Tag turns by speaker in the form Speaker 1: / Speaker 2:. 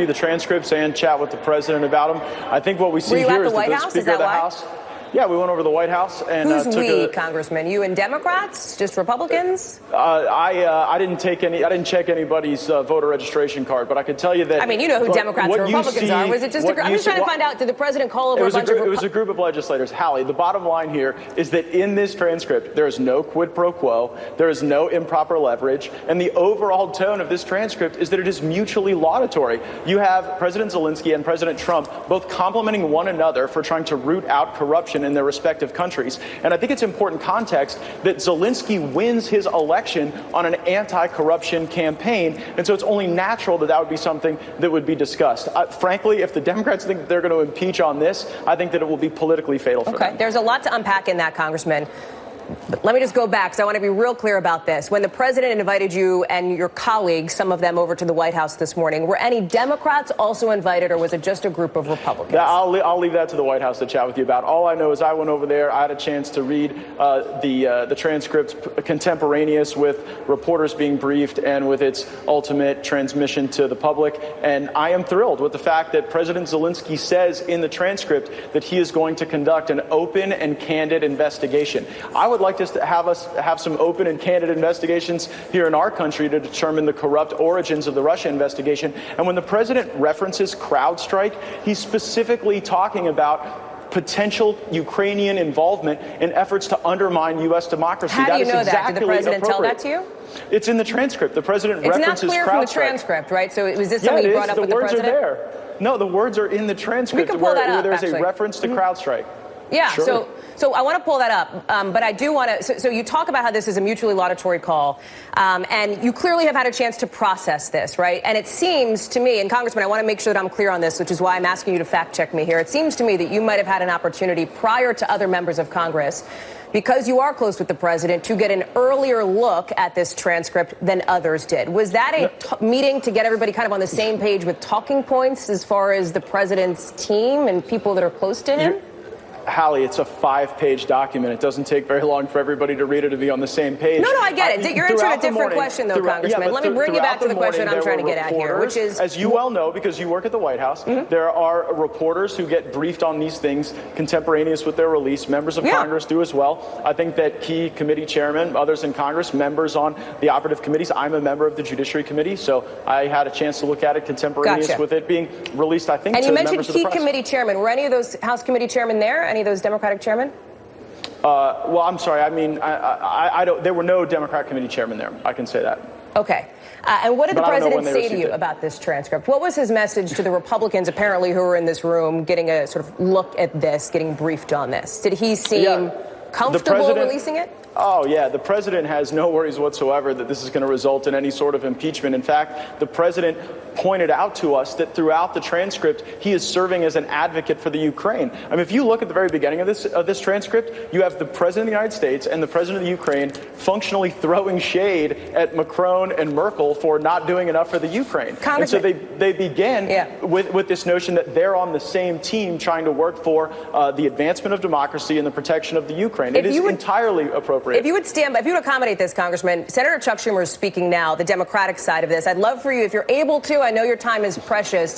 Speaker 1: the transcripts and chat with the president about them. I think what we see here is that the Speaker of the House. Yeah, we went over to the White House and
Speaker 2: Who's we, Congressman? You and Democrats? Just Republicans?
Speaker 1: I didn't take any. I didn't check anybody's voter registration card, but I can tell you that.
Speaker 2: I mean, you know who Democrats and Republicans are. Was it just? I'm just trying to find out. Did the president call over a bunch of?
Speaker 1: It was a group of legislators. Hallie, the bottom line here is that in this transcript, there is no quid pro quo. There is no improper leverage, and the overall tone of this transcript is that it is mutually laudatory. You have President Zelensky and President Trump both complimenting one another for trying to root out corruption in their respective countries. And I think it's important context that Zelensky wins his election on an anti-corruption campaign. And so it's only natural that that would be something that would be discussed. Frankly, if the Democrats think that they're going to impeach on this, I think that it will be politically fatal for them.
Speaker 2: Okay, there's a lot to unpack in that, Congressman. But let me just go back, because I want to be real clear about this. When the president invited you and your colleagues, some of them, over to the White House this morning, were any Democrats also invited, or was it just a group of Republicans?
Speaker 1: I'll leave that to the White House to chat with you about. All I know is I went over there. I had a chance to read the transcripts contemporaneous with reporters being briefed and with its ultimate transmission to the public. And I am thrilled with the fact that President Zelensky says in the transcript that he is going to conduct an open and candid investigation. I would like to have some open and candid investigations here in our country to determine the corrupt origins of the Russia investigation. And when the president references CrowdStrike, he's specifically talking about potential Ukrainian involvement in efforts to undermine U.S. democracy.
Speaker 2: How do you know that? Did the president tell that to you?
Speaker 1: It's in the transcript. The president references CrowdStrike. It's not clear from the
Speaker 2: transcript, right? So was this something you brought up with the president?
Speaker 1: The words are there. No, the words are in the transcript where there's a reference to CrowdStrike.
Speaker 2: Yeah,
Speaker 1: sure.
Speaker 2: So I want to pull that up, but I do want to. So you talk about how this is a mutually laudatory call, and you clearly have had a chance to process this, right? And it seems to me, and Congressman, I want to make sure that I'm clear on this, which is why I'm asking you to fact check me here. It seems to me that you might have had an opportunity prior to other members of Congress, because you are close with the president, to get an earlier look at this transcript than others did. Was that a meeting to get everybody kind of on the same page with talking points as far as the president's team and people that are close to him?
Speaker 1: Hallie, it's a 5-page document. It doesn't take very long for everybody to read it and be on the same page.
Speaker 2: No, I get it. You're answering a different question, though, Congressman.
Speaker 1: Yeah,
Speaker 2: let me bring you back to the question I'm trying to get at here, which is...
Speaker 1: As you well know, because you work at the White House, there are reporters who get briefed on these things contemporaneous with their release. Members of Congress do as well. I think that key committee chairmen, others in Congress, members on the operative committees. I'm a member of the Judiciary Committee, so I had a chance to look at it contemporaneous with it being released, I think, to members of the press.
Speaker 2: And you mentioned key committee chairmen. Were any of those House committee chairmen there? Any of those Democratic chairmen?
Speaker 1: Well, I'm sorry. I mean, I don't. There were no Democrat committee chairmen there. I can say that.
Speaker 2: Okay. And what did the president say to you about this transcript? What was his message to the Republicans, apparently, who were in this room getting a sort of look at this, getting briefed on this? Did he seem comfortable releasing it?
Speaker 1: Oh, yeah. The president has no worries whatsoever that this is going to result in any sort of impeachment. In fact, the president pointed out to us that throughout the transcript, he is serving as an advocate for the Ukraine. I mean, if you look at the very beginning of this transcript, you have the president of the United States and the president of the Ukraine functionally throwing shade at Macron and Merkel for not doing enough for the Ukraine. And so they begin with this notion that they're on the same team trying to work for the advancement of democracy and the protection of the Ukraine. It is entirely appropriate.
Speaker 2: If you would accommodate this, Congressman, Senator Chuck Schumer is speaking now, the Democratic side of this. I'd love for you, if you're able to, I know your time is precious,